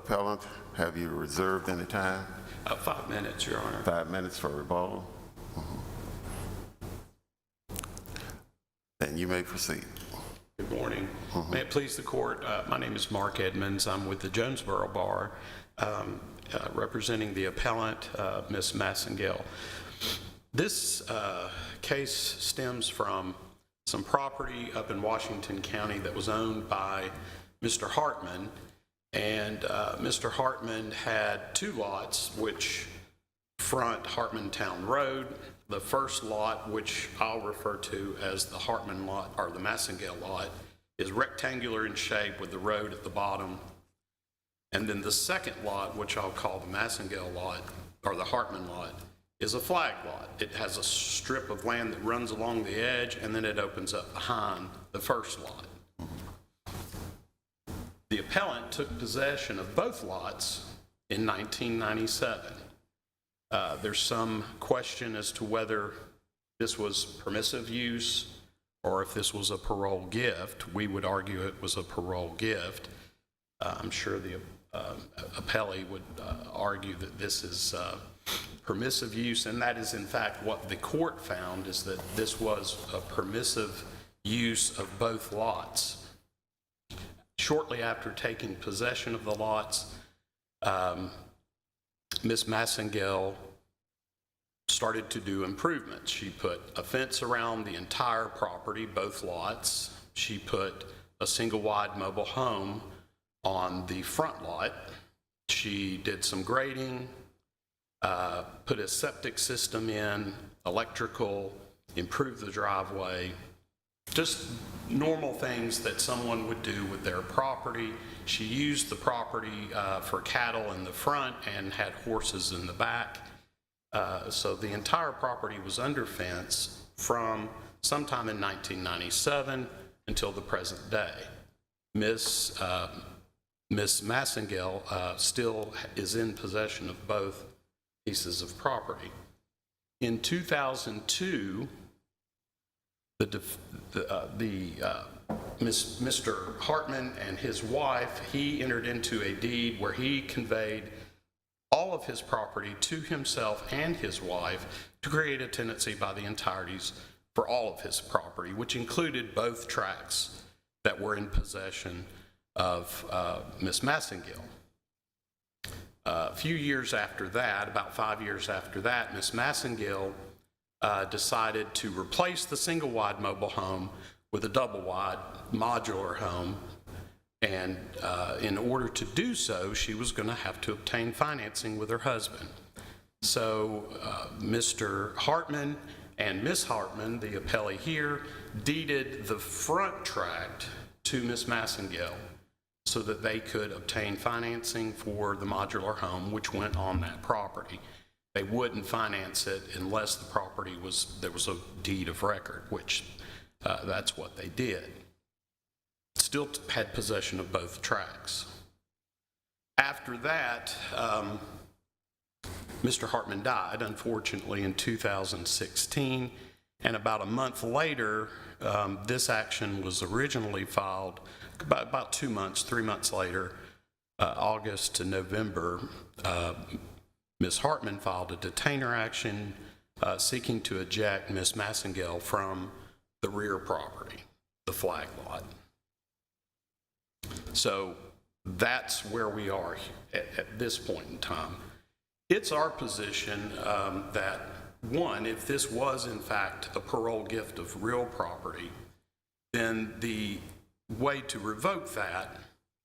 appellant, have you reserved any time? 5 minutes, Your Honor. 5 minutes for rebuttal. And you may proceed. Good morning. May it please the court, my name is Mark Edmonds. I'm with the Jonesboro Bar, representing the appellant, Ms. Massengill. This case stems from some property up in Washington County that was owned by Mr. Hartman, and Mr. Hartman had 2 lots which front Hartman Town Road. The first lot, which I'll refer to as the Hartman lot or the Massengill lot, is rectangular in shape with the road at the bottom. And then the second lot, which I'll call the Massengill lot or the Hartman lot, is a flag lot. It has a strip of land that runs along the edge, and then it opens up behind the first lot. The appellant took possession of both lots in 1997. There's some question as to whether this was permissive use or if this was a parole gift. We would argue it was a parole gift. I'm sure the appellee would argue that this is permissive use, and that is in fact what the court found, is that this was a permissive use of both lots. Shortly after taking possession of the lots, Ms. Massengill started to do improvements. She put a fence around the entire property, both lots. She put a single-wide mobile home on the front lot. She did some grading, put a septic system in, electrical, improved the driveway, just normal things that someone would do with their property. She used the property for cattle in the front and had horses in the back. So the entire property was under fence from sometime in 1997 until the present day. Ms. Massengill still is in possession of both pieces of property. In 2002, Mr. Hartman and his wife, he entered into a deed where he conveyed all of his property to himself and his wife to create a tenancy by the entireties for all of his property, which included both tracts that were in possession of Ms. Massengill. A few years after that, about 5 years after that, Ms. Massengill decided to replace the single-wide mobile home with a double-wide modular home. And in order to do so, she was going to have to obtain financing with her husband. So Mr. Hartman and Ms. Hartman, the appellee here, deeded the front tract to Ms. Massengill so that they could obtain financing for the modular home which went on that property. They wouldn't finance it unless the property there was a deed of record, which that's what they did. Still had possession of both tracts. After that, Mr. Hartman died, unfortunately, in 2016, and about a month later, this action was originally filed about 2 months, 3 months later, August to November. Ms. Hartman filed a detainer action seeking to eject Ms. Massengill from the rear property, the flag lot. So that's where we are at this point in time. It's our position that, one, if this was in fact a parole gift of real property, then the way to revoke that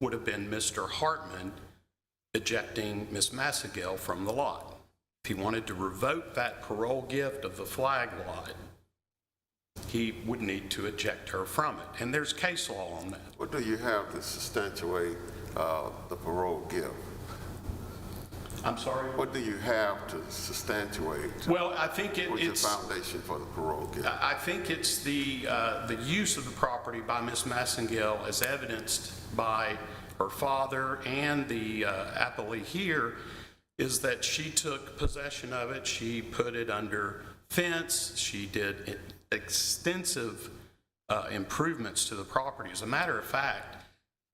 would have been Mr. Hartman ejecting Ms. Massengill from the lot. If he wanted to revoke that parole gift of the flag lot, he would need to eject her from it. And there's case law on that. What do you have to substantiate the parole gift? I'm sorry? What do you have to substantiate? Well, I think it's the foundation for the parole gift. I think it's the use of the property by Ms. Massengill as evidenced by her father and the appellee here, is that she took possession of it. She put it under fence. She did extensive improvements to the property. As a matter of fact,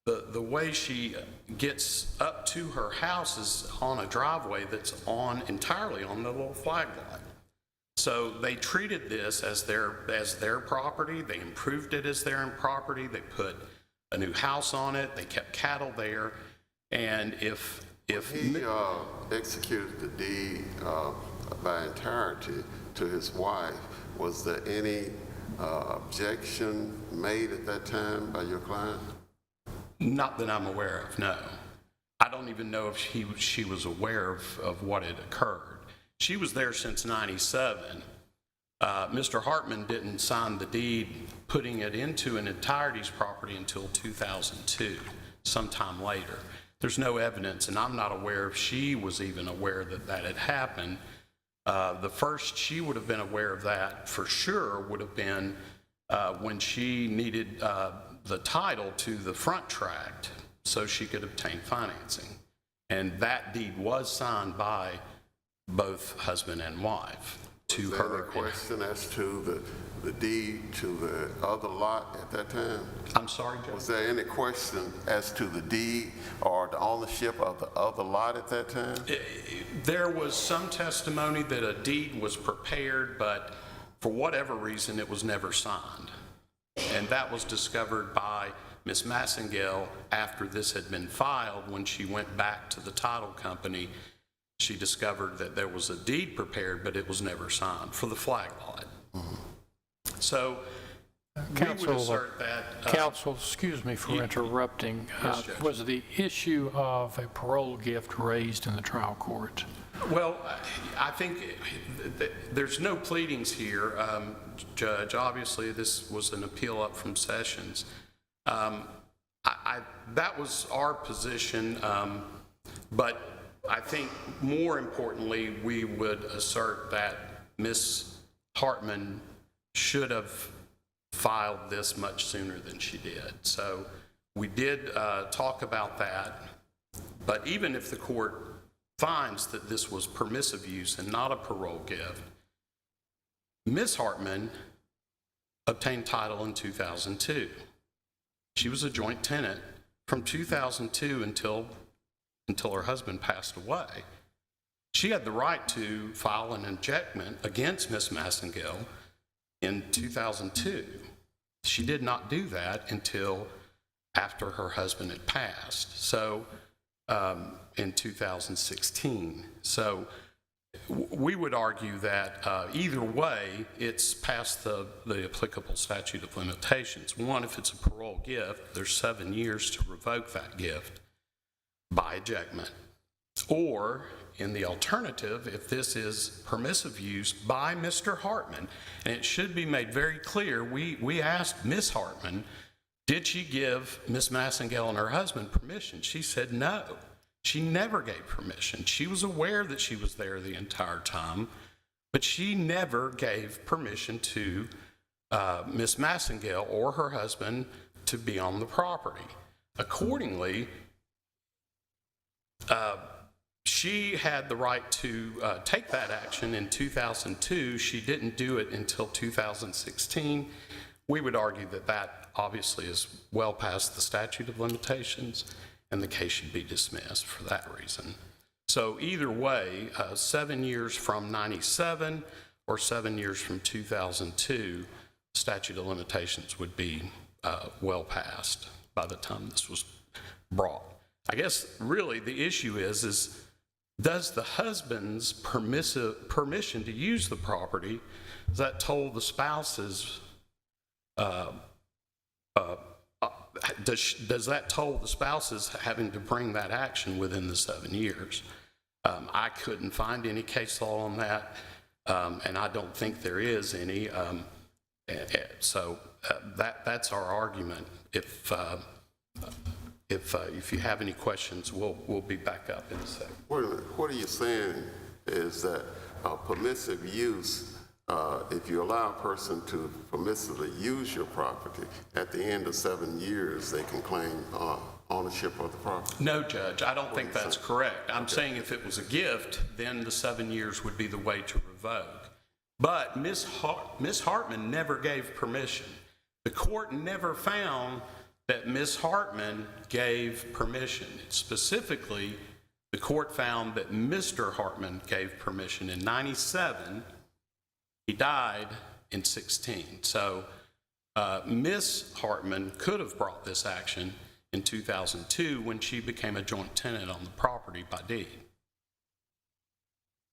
the way she gets up to her house is on a driveway that's entirely on the little flag lot. So they treated this as their property. They improved it as their property. They put a new house on it. They kept cattle there. And if He executed the deed by entirety to his wife, was there any objection made at that time by your client? Not that I'm aware of, no. I don't even know if she was aware of what had occurred. She was there since '97. Mr. Hartman didn't sign the deed putting it into an entirety's property until 2002, sometime later. There's no evidence, and I'm not aware if she was even aware that that had happened. The first she would have been aware of that for sure would have been when she needed the title to the front tract so she could obtain financing. And that deed was signed by both husband and wife to her. Was there any question as to the deed to the other lot at that time? I'm sorry, Judge? Was there any question as to the deed or the ownership of the other lot at that time? There was some testimony that a deed was prepared, but for whatever reason, it was never signed. And that was discovered by Ms. Massengill after this had been filed. When she went back to the title company, she discovered that there was a deed prepared, but it was never signed for the flag lot. Mm-hmm. So we would assert that. Counsel, excuse me for interrupting. Yes, Judge. Was the issue of a parole gift raised in the trial court? Well, I think there's no pleadings here, Judge. Obviously, this was an appeal up from Sessions. That was our position, but I think more importantly, we would assert that Ms. Hartman should have filed this much sooner than she did. So we did talk about that, but even if the court finds that this was permissive use and not a parole gift, Ms. Hartman obtained title in 2002. She was a joint tenant from 2002 until her husband passed away. She had the right to file an ejectment against Ms. Massengill in 2002. She did not do that until after her husband had passed, so in 2016. So we would argue that either way, it's past the applicable statute of limitations. One, if it's a parole gift, there's 7 years to revoke that gift by ejectment. Or, in the alternative, if this is permissive use by Mr. Hartman, and it should be made very clear, we asked Ms. Hartman, did she give Ms. Massengill and her husband permission? She said no. She never gave permission. She was aware that she was there the entire time, but she never gave permission to Ms. Massengill or her husband to be on the property. Accordingly, she had the right to take that action in 2002. She didn't do it until 2016. We would argue that that obviously is well past the statute of limitations, and the case should be dismissed for that reason. So either way, 7 years from 97 or 7 years from 2002, statute of limitations would be well past by the time this was brought. I guess really the issue is does the husband's permission to use the property, does that toll the spouse's does that toll the spouse's having to bring that action within the 7 years? I couldn't find any case law on that, and I don't think there is any. So that's our argument. If you have any questions, we'll be back up in a second. Wait a minute. What are you saying is that permissive use, if you allow a person to permissively use your property, at the end of 7 years, they can claim ownership of the property? No, Judge, I don't think that's correct. I'm saying if it was a gift, then the 7 years would be the way to revoke. But Ms. Hartman never gave permission. The court never found that Ms. Hartman gave permission. Specifically, the court found that Mr. Hartman gave permission in 97. He died in 16. So Ms. Hartman could have brought this action in 2002 when she became a joint tenant on the property by deed.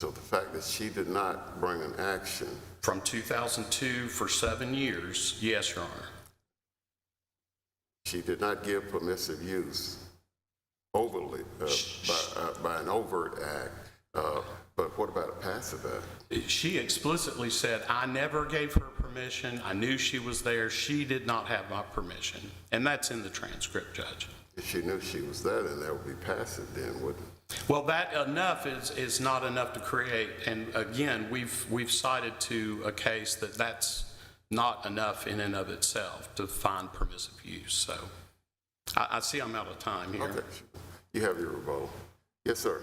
So the fact that she did not bring an action, From 2002 for 7 years, yes, Your Honor. she did not give permissive use overly, by an overt act, but what about a passive act? She explicitly said, I never gave her permission. I knew she was there. She did not have my permission. And that's in the transcript, Judge. If she knew she was there, then that would be passive then, wouldn't it? Well, that enough is not enough to create, and again, we've cited to a case that that's not enough in and of itself to find permissive use. So I see I'm out of time here. Okay, you have your rebuttal. Yes, sir.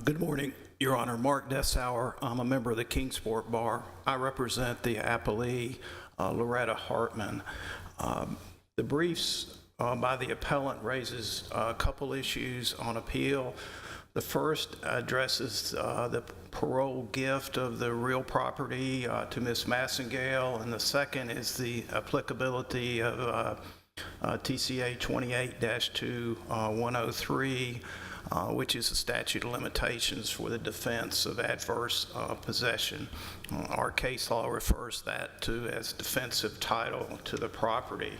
Good morning, Your Honor. Mark Dessauer. I'm a member of the Kingsport Bar. I represent the appellee, Loretta Hartman. The briefs by the appellant raises a couple issues on appeal. The first addresses the parole gift of the real property to Ms. Massengill, and the second is the applicability of TCA 28-2103, which is the statute of limitations for the defense of adverse possession. Our case law refers that to as defensive title to the property.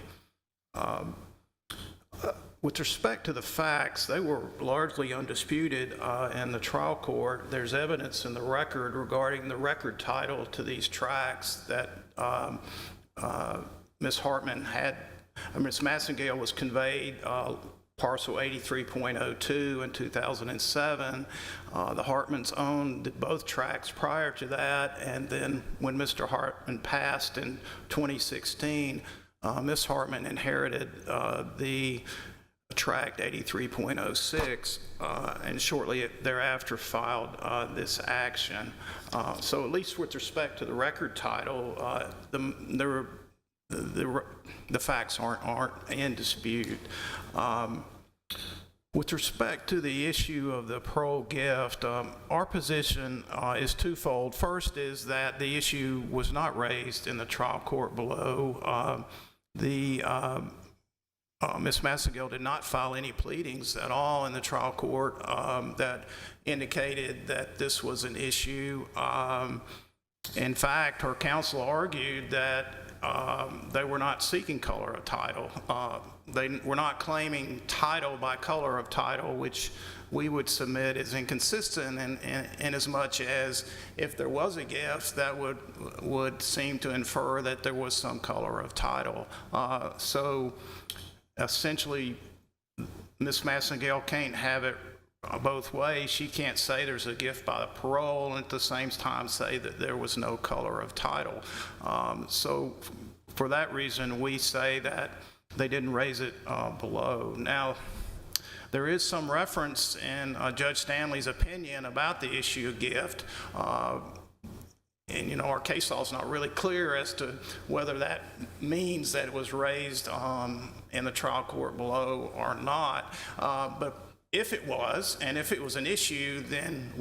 With respect to the facts, they were largely undisputed in the trial court. There's evidence in the record regarding the record title to these tracts that Ms. Hartman had. Ms. Massengill was conveyed parcel 83.02 in 2007. The Hartmans owned both tracts prior to that, and then when Mr. Hartman passed in 2016, Ms. Hartman inherited the tract 83.06 and shortly thereafter filed this action. So at least with respect to the record title, the facts aren't in dispute. With respect to the issue of the parole gift, our position is twofold. First is that the issue was not raised in the trial court below. Ms. Massengill did not file any pleadings at all in the trial court that indicated that this was an issue. In fact, her counsel argued that they were not seeking color of title. They were not claiming title by color of title, which we would submit is inconsistent in as much as if there was a gift, that would seem to infer that there was some color of title. So essentially, Ms. Massengill can't have it both ways. She can't say there's a gift by the parole and at the same time say that there was no color of title. So for that reason, we say that they didn't raise it below. Now, there is some reference in Judge Stanley's opinion about the issue of gift. And, you know, our case law is not really clear as to whether that means that it was raised in the trial court below or not. But if it was, and if it was an issue, then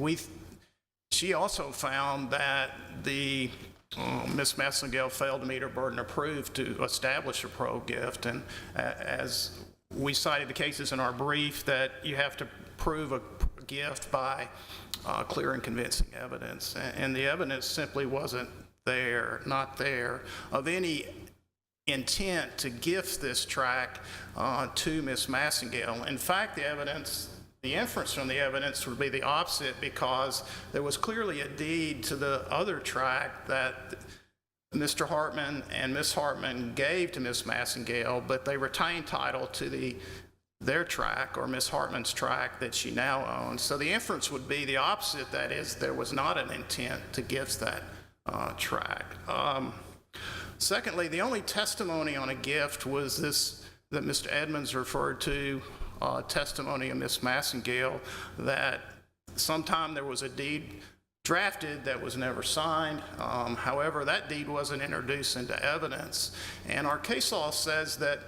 she also found that Ms. Massengill failed to meet her burden of proof to establish a parole gift. And as we cited the cases in our brief, that you have to prove a gift by clear and convincing evidence. And the evidence simply wasn't there, not there, of any intent to gift this tract to Ms. Massengill. In fact, the inference from the evidence would be the opposite, because there was clearly a deed to the other tract that Mr. Hartman and Ms. Hartman gave to Ms. Massengill, but they retained title to their tract, or Ms. Hartman's tract, that she now owns. So the inference would be the opposite, that is, there was not an intent to gift that tract. Secondly, the only testimony on a gift was this that Mr. Edmonds referred to, testimony of Ms. Massengill, that sometime there was a deed drafted that was never signed. However, that deed wasn't introduced into evidence. And our case law says that,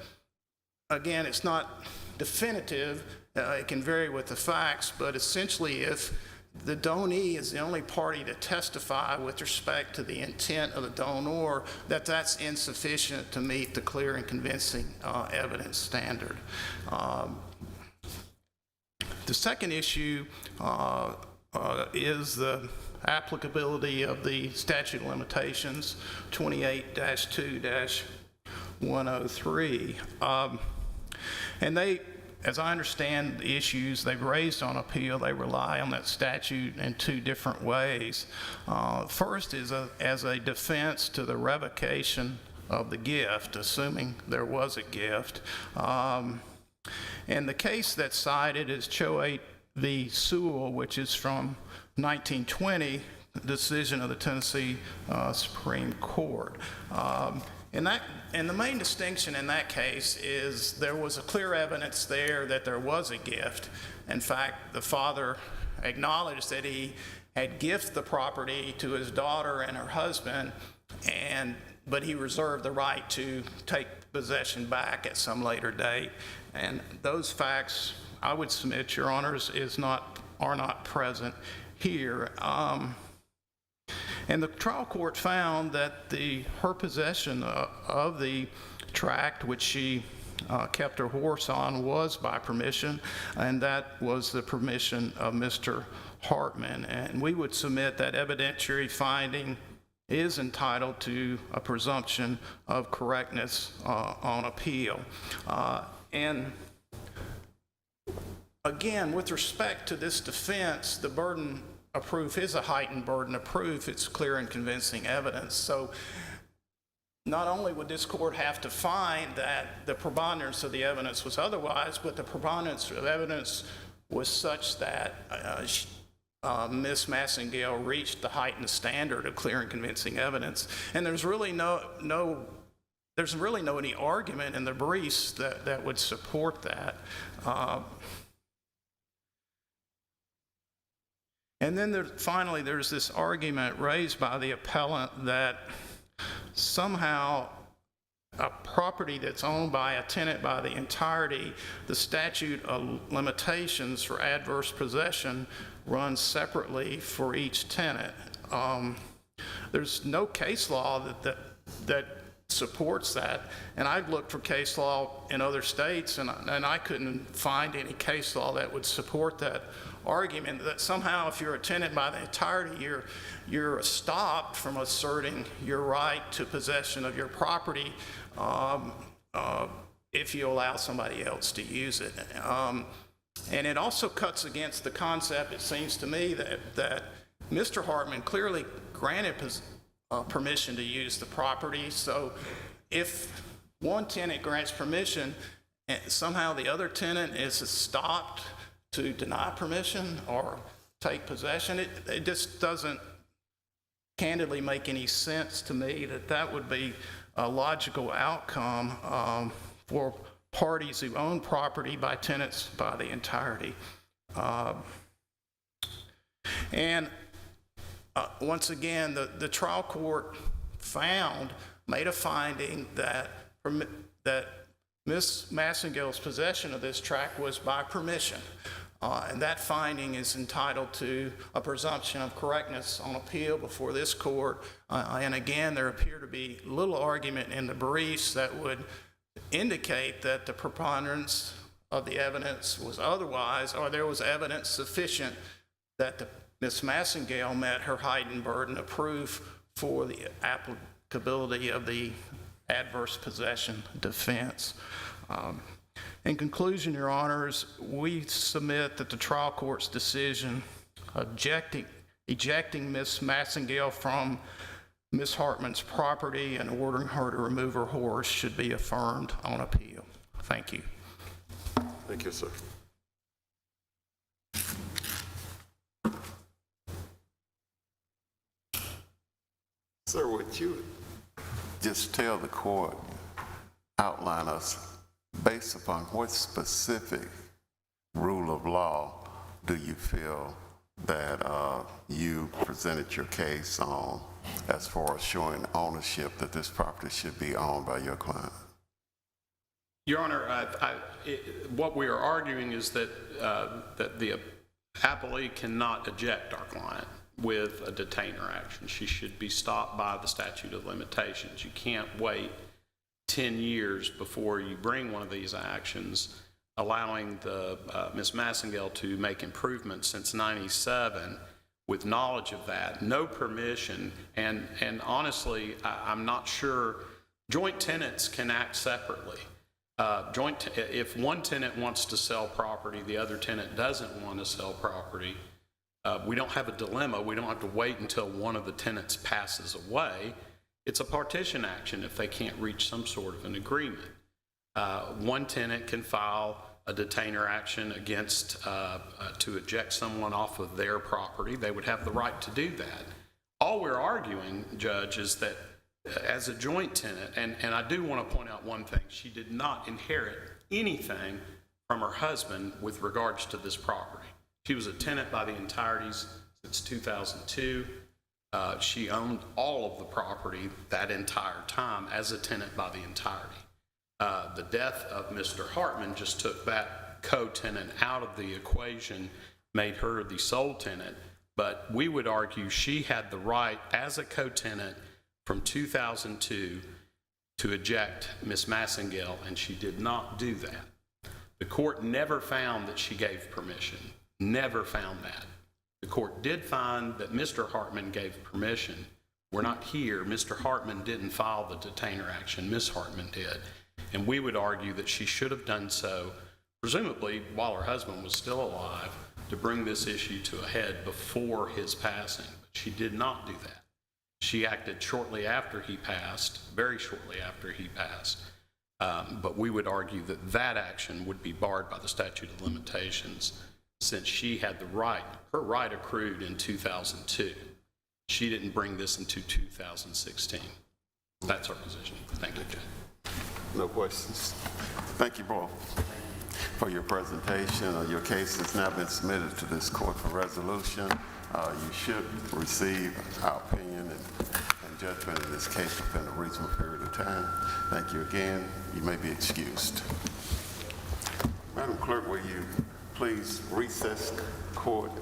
again, it's not definitive. It can vary with the facts, but essentially if the donee is the only party to testify with respect to the intent of the donor, that's insufficient to meet the clear and convincing evidence standard. The second issue is the applicability of the statute of limitations, 28-2-103. And they, as I understand the issues they've raised on appeal, they rely on that statute in two different ways. First is as a defense to the revocation of the gift, assuming there was a gift. And the case that's cited is Choate v. Sewell, which is from 1920, decision of the Tennessee Supreme Court. And the main distinction in that case is there was a clear evidence there that there was a gift. In fact, the father acknowledged that he had gifted the property to his daughter and her husband, but he reserved the right to take possession back at some later date. And those facts, I would submit, Your Honors, are not present here. And the trial court found that her possession of the tract, which she kept her horse on, was by permission, and that was the permission of Mr. Hartman. And we would submit that evidentiary finding is entitled to a presumption of correctness on appeal. And again, with respect to this defense, the burden of proof is a heightened burden of proof. It's clear and convincing evidence. So not only would this court have to find that the preponderance of the evidence was otherwise, but the preponderance of evidence was such that Ms. Massengill reached the heightened standard of clear and convincing evidence. And there's really no any argument in the briefs that would support that. And then finally, there's this argument raised by the appellant that somehow a property that's owned by a tenant by the entirety, the statute of limitations for adverse possession runs separately for each tenant. There's no case law that supports that, and I've looked for case law in other states, and I couldn't find any case law that would support that argument, that somehow if you're a tenant by the entirety, you're stopped from asserting your right to possession of your property if you allow somebody else to use it. And it also cuts against the concept, it seems to me, that Mr. Hartman clearly granted permission to use the property. So if one tenant grants permission and somehow the other tenant is stopped to deny permission or take possession, it just doesn't candidly make any sense to me that would be a logical outcome for parties who own property by tenants by the entirety. And once again, the trial court made a finding that Ms. Massengill's possession of this tract was by permission. And that finding is entitled to a presumption of correctness on appeal before this court. And again, there appear to be little argument in the briefs that would indicate that the preponderance of the evidence was otherwise, or there was evidence sufficient that Ms. Massengill met her heightened burden of proof for the applicability of the adverse possession defense. In conclusion, Your Honors, we submit that the trial court's decision ejecting Ms. Massengill from Ms. Hartman's property and ordering her to remove her horse should be affirmed on appeal. Thank you. Thank you, sir. Sir, would you just tell the court, outline us, based upon what specific rule of law do you feel that you presented your case on as far as showing ownership that this property should be owned by your client? Your Honor, what we are arguing is that the appellee cannot eject our client with a detainer action. She should be stopped by the statute of limitations. You can't wait 10 years before you bring one of these actions, allowing the Ms. Massengill to make improvements since '97 with knowledge of that, no permission, and honestly, I'm not sure. Joint tenants can act separately. If one tenant wants to sell property, the other tenant doesn't want to sell property, we don't have a dilemma. We don't have to wait until one of the tenants passes away. It's a partition action if they can't reach some sort of an agreement. One tenant can file a detainer action against, to eject someone off of their property. They would have the right to do that. All we're arguing, Judge, is that as a joint tenant, and I do want to point out one thing, she did not inherit anything from her husband with regards to this property. She was a tenant by the entirety since 2002. She owned all of the property that entire time as a tenant by the entirety. The death of Mr. Hartman just took that co-tenant out of the equation, made her the sole tenant, but we would argue she had the right as a co-tenant from 2002 to eject Ms. Massengill, and she did not do that. The court never found that she gave permission, never found that. The court did find that Mr. Hartman gave permission. We're not here. Mr. Hartman didn't file the detainer action. Ms. Hartman did. And we would argue that she should have done so, presumably while her husband was still alive, to bring this issue to a head before his passing. But she did not do that. She acted shortly after he passed, very shortly after he passed. But we would argue that that action would be barred by the statute of limitations since she had the right, her right accrued in 2002. She didn't bring this into 2016. That's our position. Thank you, Judge. No questions. Thank you both for your presentation. Your case has now been submitted to this court for resolution. You should receive our opinion and judgment in this case within a reasonable period of time. Thank you again. You may be excused. Madam Clerk, will you please recess court